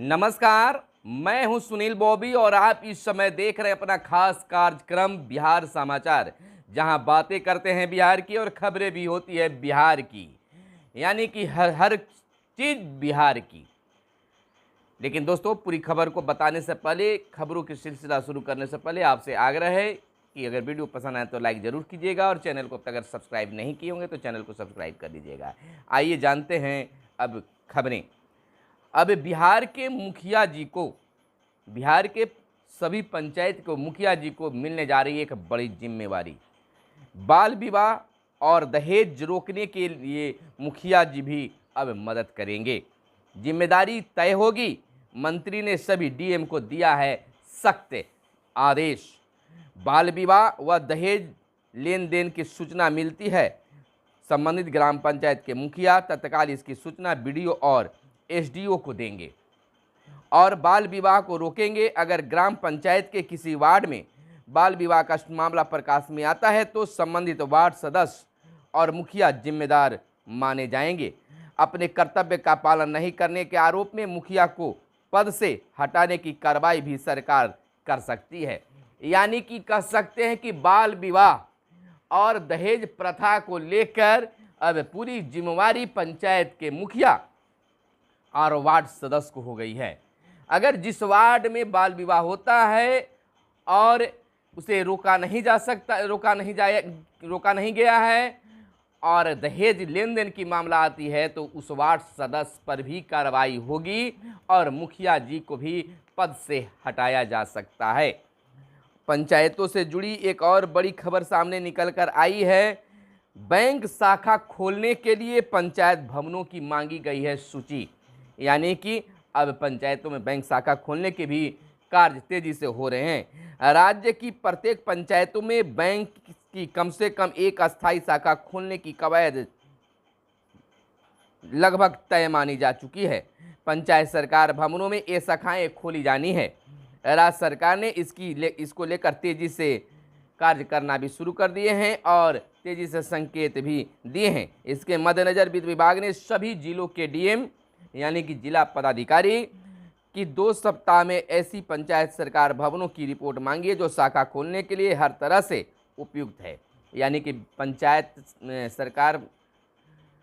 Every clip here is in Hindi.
नमस्कार, मैं हूं सुनील बॉबी और आप इस समय देख रहे हैं अपना खास कार्यक्रम बिहार समाचार, जहां बातें करते हैं बिहार की और खबरें भी होती है बिहार की, यानी कि हर चीज़ बिहार की। लेकिन दोस्तों, पूरी खबर को बताने से पहले, खबरों की सिलसिला शुरू करने से पहले आपसे आग्रह है कि अगर वीडियो पसंद आए तो लाइक ज़रूर कीजिएगा और चैनल को अगर सब्सक्राइब नहीं किए होंगे तो चैनल को सब्सक्राइब कर दीजिएगा। आइए जानते हैं अब खबरें। अब बिहार के सभी पंचायत को मुखिया जी को मिलने जा रही है एक बड़ी जिम्मेवारी। बाल विवाह और दहेज रोकने के लिए मुखिया जी भी अब मदद करेंगे। जिम्मेदारी तय होगी। मंत्री ने सभी डीएम को दिया है सख्त आदेश। बाल विवाह व दहेज लेन देन की सूचना मिलती है, संबंधित ग्राम पंचायत के मुखिया तत्काल इसकी सूचना बीडीओ और एसडीओ को देंगे और बाल विवाह को रोकेंगे। अगर ग्राम पंचायत के किसी वार्ड में बाल विवाह का मामला प्रकाश में आता है तो संबंधित वार्ड सदस्य और मुखिया जिम्मेदार माने जाएंगे। अपने कर्तव्य का पालन नहीं करने के आरोप में मुखिया को पद से हटाने की कार्रवाई भी सरकार कर सकती है। यानी कि कह सकते हैं कि बाल विवाह और दहेज प्रथा को लेकर अब पूरी जिम्मेवारी पंचायत के मुखिया और वार्ड सदस्य को हो गई है। अगर जिस वार्ड में बाल विवाह होता है और उसे रोका नहीं गया है और दहेज लेन देन की मामला आती है तो उस वार्ड सदस्य पर भी कार्रवाई होगी और मुखिया जी को भी पद से हटाया जा सकता है। पंचायतों से जुड़ी एक और बड़ी खबर सामने निकल कर आई है। बैंक शाखा खोलने के लिए पंचायत भवनों की मांगी गई है सूची। यानी कि अब पंचायतों में बैंक शाखा खोलने के भी कार्य तेजी से हो रहे हैं। राज्य की प्रत्येक पंचायतों में बैंक की कम से कम एक अस्थायी शाखा खोलने की कवायद लगभग तय मानी जा चुकी है। पंचायत सरकार भवनों में ये शाखाएं खोली जानी है। राज्य सरकार ने इसको लेकर तेजी से कार्य करना भी शुरू कर दिए हैं और तेजी से संकेत भी दिए हैं। इसके मद्देनजर वित्त विभाग ने सभी जिलों के डीएम यानी कि जिला पदाधिकारी की 2 सप्ताह में ऐसी पंचायत सरकार भवनों की रिपोर्ट मांगी है जो शाखा खोलने के लिए हर तरह से उपयुक्त है। यानी कि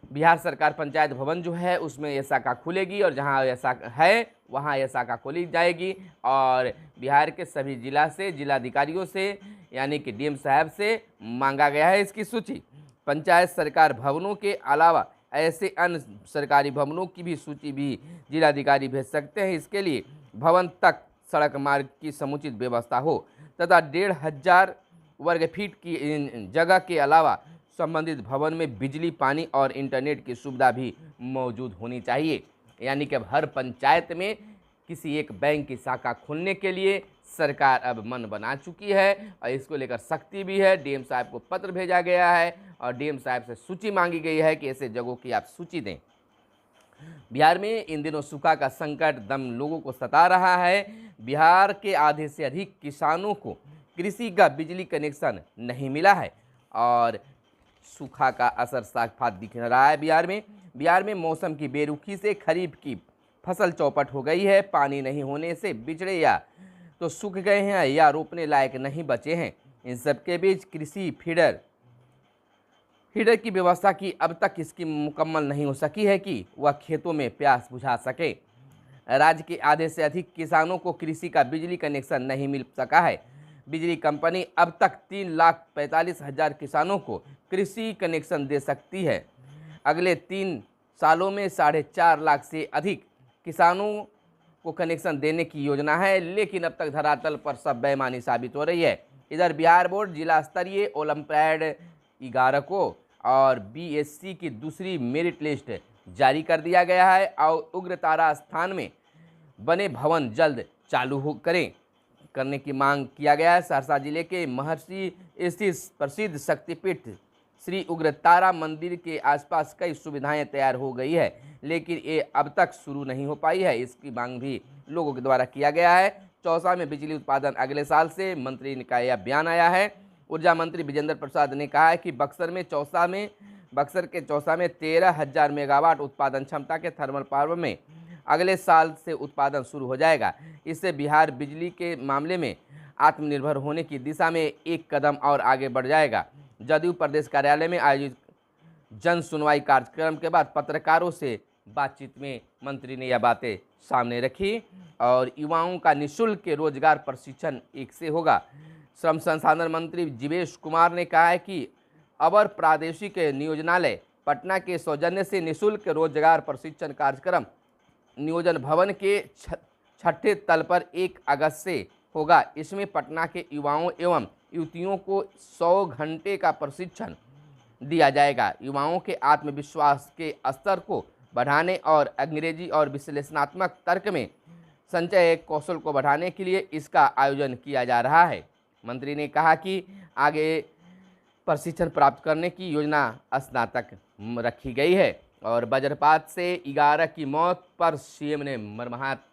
बिहार सरकार पंचायत भवन जो है उसमें यह शाखा खुलेगी और जहां यह शाखा है वहां यह शाखा खोली जाएगी और बिहार के सभी जिलाधिकारियों से यानी कि डीएम साहब से मांगा गया है इसकी सूची। पंचायत सरकार भवनों के अलावा ऐसे अन्य सरकारी भवनों की भी सूची भी जिलाधिकारी भेज सकते हैं। इसके लिए भवन तक सड़क मार्ग की समुचित व्यवस्था हो तथा 1500 वर्ग फीट की जगह के अलावा संबंधित भवन में बिजली, पानी और इंटरनेट की सुविधा भी मौजूद होनी चाहिए। यानी कि अब हर पंचायत में किसी एक बैंक की शाखा खोलने के लिए सरकार अब मन बना चुकी है और इसको लेकर सख्ती भी है। डीएम साहब को पत्र भेजा गया है और डीएम साहब से सूची मांगी गई है कि ऐसे जगहों की आप सूची दें। बिहार में इन दिनों सूखा का संकट दम लोगों को सता रहा है। बिहार के आधे से अधिक किसानों को कृषि का बिजली कनेक्शन नहीं मिला है और सूखा का असर साफ दिख रहा है। बिहार में मौसम की बेरुखी से खरीफ की फसल चौपट हो गई है। पानी नहीं होने से बिचड़े या तो सूख गए हैं या रोपने लायक नहीं बचे हैं। इन सबके बीच कृषि फीडर की व्यवस्था की अब तक इसकी मुकम्मल नहीं हो सकी है कि वह खेतों में प्यास बुझा सके। राज्य के आधे से अधिक किसानों को कृषि का बिजली कनेक्शन नहीं मिल सका है। बिजली कंपनी अब तक 3,45,000 किसानों को कृषि कनेक्शन दे सकती है। अगले 3 सालों में 4.5 लाख से अधिक किसानों को कनेक्शन देने की योजना है, लेकिन अब तक धरातल पर सब बेईमानी साबित हो रही है। इधर बिहार बोर्ड जिला स्तरीय ओलंपियाड 11 को और बीएससी की दूसरी मेरिट लिस्ट जारी कर दिया गया है और उग्रतारा स्थान में बने भवन जल्द चालू करने की मांग किया गया है। सहरसा जिले के महर्षि स्थित प्रसिद्ध शक्तिपीठ श्री उग्रतारा मंदिर के आसपास कई सुविधाएं तैयार हो गई है, लेकिन ये अब तक शुरू नहीं हो पाई है। इसकी मांग भी लोगों के द्वारा किया गया है। चौसा में बिजली उत्पादन अगले साल से, मंत्री का यह बयान आया है। ऊर्जा मंत्री विजेंद्र प्रसाद ने कहा है कि बक्सर के चौसा में 13,000 मेगावाट उत्पादन क्षमता के थर्मल पावर में अगले साल से उत्पादन शुरू हो जाएगा। इससे बिहार बिजली के मामले में आत्मनिर्भर होने की दिशा में एक कदम और आगे बढ़ जाएगा। जदयू प्रदेश कार्यालय में आयोजित जन सुनवाई कार्यक्रम के बाद पत्रकारों से बातचीत में मंत्री ने यह बातें सामने रखी और युवाओं का निःशुल्क रोजगार प्रशिक्षण एक से होगा। श्रम संसाधन मंत्री जीवेश कुमार ने कहा है कि अवर प्रादेशिक नियोजनालय पटना के सौजन्य से निःशुल्क रोजगार प्रशिक्षण कार्यक्रम नियोजन भवन के छठे तल पर 1 अगस्त से होगा। इसमें पटना के युवाओं एवं युवतियों को 100 घंटे का प्रशिक्षण दिया जाएगा। युवाओं के आत्मविश्वास के स्तर को बढ़ाने और अंग्रेजी और विश्लेषणात्मक तर्क में संचय कौशल को बढ़ाने के लिए इसका आयोजन किया जा रहा है। मंत्री ने कहा कि आगे प्रशिक्षण प्राप्त करने की योजना स्नातक रखी गई है। और वज्रपात से 11 की मौत पर सीएम ने मरम्मत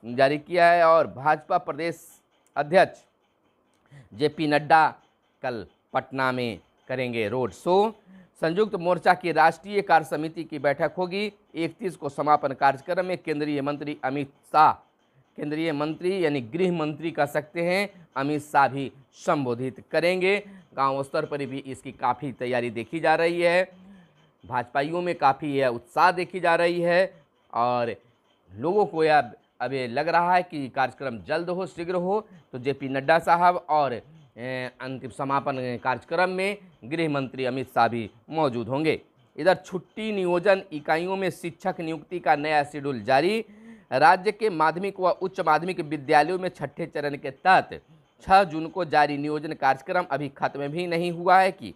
जारी किया है और भाजपा प्रदेश अध्यक्ष जेपी नड्डा कल पटना में करेंगे रोड शो। संयुक्त मोर्चा की राष्ट्रीय कार्य समिति की बैठक होगी 31 को। समापन कार्यक्रम में केंद्रीय मंत्री अमित शाह, केंद्रीय मंत्री यानी गृह मंत्री कह सकते हैं, अमित शाह भी संबोधित करेंगे। गांव स्तर पर भी इसकी काफ़ी तैयारी देखी जा रही है। भाजपाइयों में काफ़ी यह उत्साह देखी जा रही है और लोगों को यह अब ये लग रहा है कि कार्यक्रम जल्द हो, शीघ्र हो। तो जेपी नड्डा साहब और अंतिम समापन कार्यक्रम में गृह मंत्री अमित शाह भी मौजूद होंगे। इधर छुट्टी नियोजन इकाइयों में शिक्षक नियुक्ति का नया शेड्यूल जारी। राज्य के माध्यमिक व उच्च माध्यमिक विद्यालयों में छठे चरण के तहत 6 जून को जारी नियोजन कार्यक्रम अभी खत्म भी नहीं हुआ है कि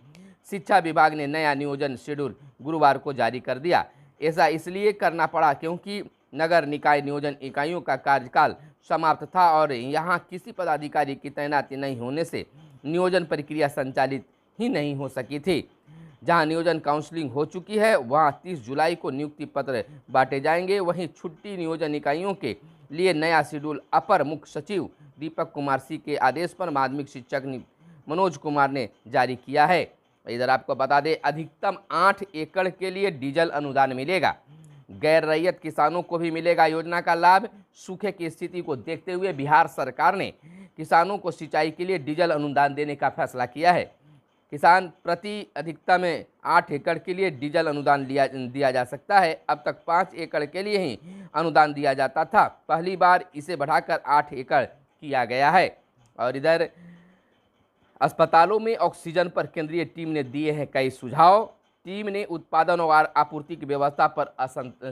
शिक्षा विभाग ने नया नियोजन शेड्यूल गुरुवार को जारी कर दिया। ऐसा इसलिए करना पड़ा क्योंकि नगर निकाय नियोजन इकाइयों का कार्यकाल समाप्त था और यहां किसी पदाधिकारी की तैनाती नहीं होने से नियोजन प्रक्रिया संचालित ही नहीं हो सकी थी। जहां नियोजन काउंसलिंग हो चुकी है वहां 30 जुलाई को नियुक्ति पत्र बांटे जाएंगे। वहीं छुट्टी नियोजन इकाइयों के लिए नया शेड्यूल अपर मुख्य सचिव दीपक कुमार सिंह के आदेश पर माध्यमिक शिक्षक मनोज कुमार ने जारी किया है। इधर आपको बता दें, अधिकतम 8 एकड़ के लिए डीजल अनुदान मिलेगा। गैर रैयत किसानों को भी मिलेगा योजना का लाभ। सूखे की स्थिति को देखते हुए बिहार सरकार ने किसानों को सिंचाई के लिए डीजल अनुदान देने का फैसला किया है। किसान प्रति अधिकतम 8 एकड़ के लिए डीजल अनुदान दिया जा सकता है। अब तक 5 एकड़ के लिए ही अनुदान दिया जाता था। पहली बार इसे बढ़ाकर 8 एकड़ किया गया है। और इधर अस्पतालों में ऑक्सीजन पर केंद्रीय टीम ने दिए हैं कई सुझाव। टीम ने उत्पादन और आपूर्ति की व्यवस्था पर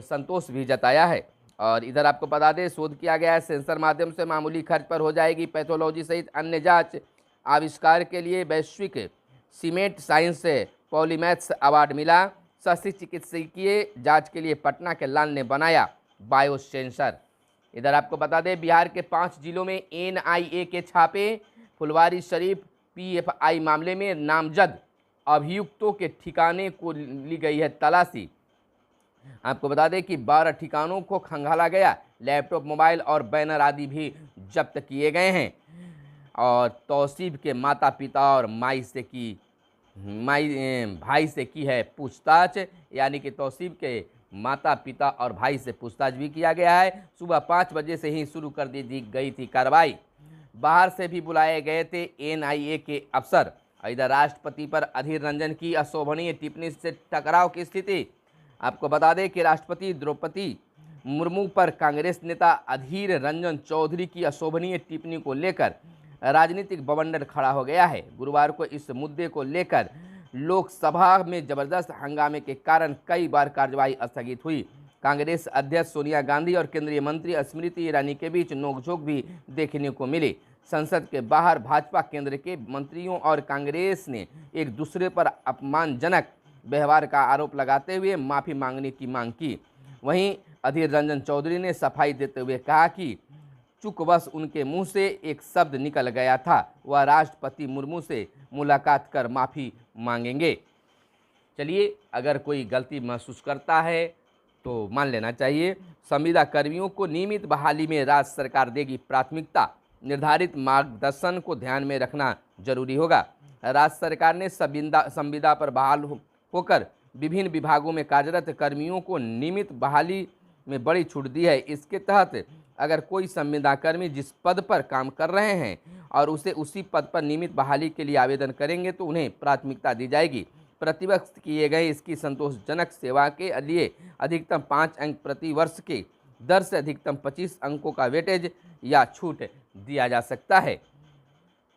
संतोष भी जताया है। और इधर आपको बता दें, शोध किया गया है सेंसर माध्यम से मामूली खर्च पर हो जाएगी पैथोलॉजी सहित अन्य जांच। आविष्कार के लिए वैश्विक सीमेंट साइंस पॉलीमैथ्स अवार्ड मिला। शस्त्र चिकित्सकीय जांच के लिए पटना के लाल ने बनाया बायो सेंसर। इधर आपको बता दें, बिहार के 5 जिलों में NIA के छापे। फुलवारी शरीफ PFI मामले में नामजद अभियुक्तों के ठिकाने को ली गई है तलाशी। आपको बता दें कि 12 ठिकानों को खंगाला गया। लैपटॉप, मोबाइल और बैनर आदि भी जब्त किए गए हैं। और तौसीफ के माता पिता और भाई से की है पूछताछ, यानी कि तौसीफ के माता पिता और भाई से पूछताछ भी किया गया है। सुबह 5 बजे से ही शुरू कर दी गई थी कार्रवाई। बाहर से भी बुलाए गए थे NIA के अफसर। इधर राष्ट्रपति पर अधीर रंजन की अशोभनीय टिप्पणी से टकराव की स्थिति। आपको बता दें कि राष्ट्रपति द्रौपदी मुर्मू पर कांग्रेस नेता अधीर रंजन चौधरी की अशोभनीय टिप्पणी को लेकर राजनीतिक बवंडर खड़ा हो गया है। गुरुवार को इस मुद्दे को लेकर लोकसभा में जबरदस्त हंगामे के कारण कई बार कार्यवाही स्थगित हुई। कांग्रेस अध्यक्ष सोनिया गांधी और केंद्रीय मंत्री स्मृति ईरानी के बीच नोकझोंक भी देखने को मिली। संसद के बाहर भाजपा केंद्र के मंत्रियों और कांग्रेस ने एक दूसरे पर अपमानजनक व्यवहार का आरोप लगाते हुए माफ़ी मांगने की मांग की। वहीं अधीर रंजन चौधरी ने सफाई देते हुए कहा कि चूकवश उनके मुंह से एक शब्द निकल गया था, वह राष्ट्रपति मुर्मू से मुलाकात कर माफ़ी मांगेंगे। चलिए, अगर कोई गलती महसूस करता है तो मान लेना चाहिए। संविदा कर्मियों को नियमित बहाली में राज्य सरकार देगी प्राथमिकता। निर्धारित मार्गदर्शन को ध्यान में रखना जरूरी होगा। राज्य सरकार ने संविदा पर बहाल होकर विभिन्न विभागों में कार्यरत कर्मियों को नियमित बहाली में बड़ी छूट दी है। इसके तहत अगर कोई संविदाकर्मी जिस पद पर काम कर रहे हैं और उसी पद पर नियमित बहाली के लिए आवेदन करेंगे तो उन्हें प्राथमिकता दी जाएगी। प्रतिवर्ष किए गए इसकी संतोषजनक सेवा के लिए अधिकतम 5 अंक प्रति वर्ष के दर से अधिकतम 25 अंकों का वेटेज या छूट दिया जा सकता है।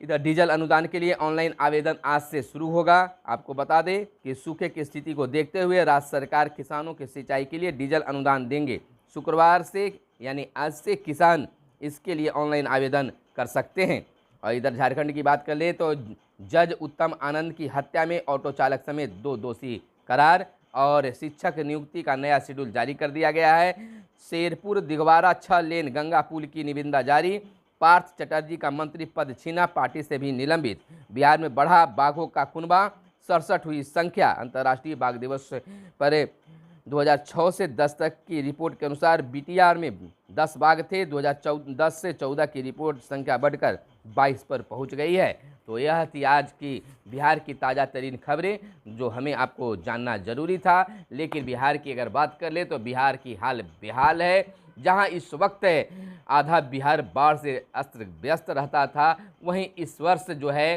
इधर डीजल अनुदान के लिए ऑनलाइन आवेदन आज से शुरू होगा। आपको बता दें कि सूखे की स्थिति को देखते हुए राज्य सरकार किसानों के सिंचाई के लिए डीजल अनुदान देंगे। शुक्रवार से यानी आज से किसान इसके लिए ऑनलाइन आवेदन कर सकते हैं। और इधर झारखंड की बात कर ले तो जज उत्तम आनंद की हत्या में ऑटो चालक समेत 2 दोषी करार और शिक्षक नियुक्ति का नया शेड्यूल जारी कर दिया गया है। शेरपुर दिगवारा 6 लेन गंगा पुल की निविदा जारी। पार्थ चटर्जी का मंत्री पद छीना, पार्टी से भी निलंबित। बिहार में बढ़ा बाघों का कुनबा, 67 हुई संख्या। अंतर्राष्ट्रीय बाघ दिवस पर 2006 से 10 तक की रिपोर्ट के अनुसार बीटीआर में 10 बाघ थे। 2010 से 14 की रिपोर्ट संख्या बढ़कर 22 पर पहुंच गई है। तो यह थी आज की बिहार की ताज़ा तरीन खबरें जो हमें आपको जानना जरूरी था। लेकिन बिहार की अगर बात कर ले तो बिहार की हाल बेहाल है। जहां इस वक्त आधा बिहार बाढ़ से अस्त व्यस्त रहता था, वहीं इस वर्ष जो है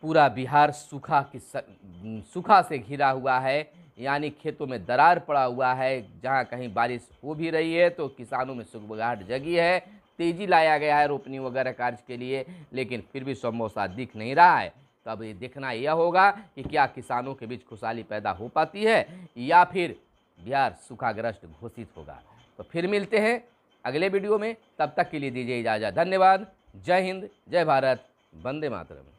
पूरा बिहार सूखा से घिरा हुआ है। यानी खेतों में दरार पड़ा हुआ है। जहां कहीं बारिश हो भी रही है तो किसानों में सुगबुगाहट जगी है। तेजी लाया गया है रोपनी वगैरह कार्य के लिए, लेकिन फिर भी समोसा दिख नहीं रहा है। तो अब ये देखना यह होगा कि क्या किसानों के बीच खुशहाली पैदा हो पाती है या फिर बिहार सूखाग्रस्त घोषित होगा। तो फिर मिलते हैं अगले वीडियो में, तब तक के लिए दीजिए इजाज़त। धन्यवाद। जय हिंद, जय भारत, वंदे मातरम।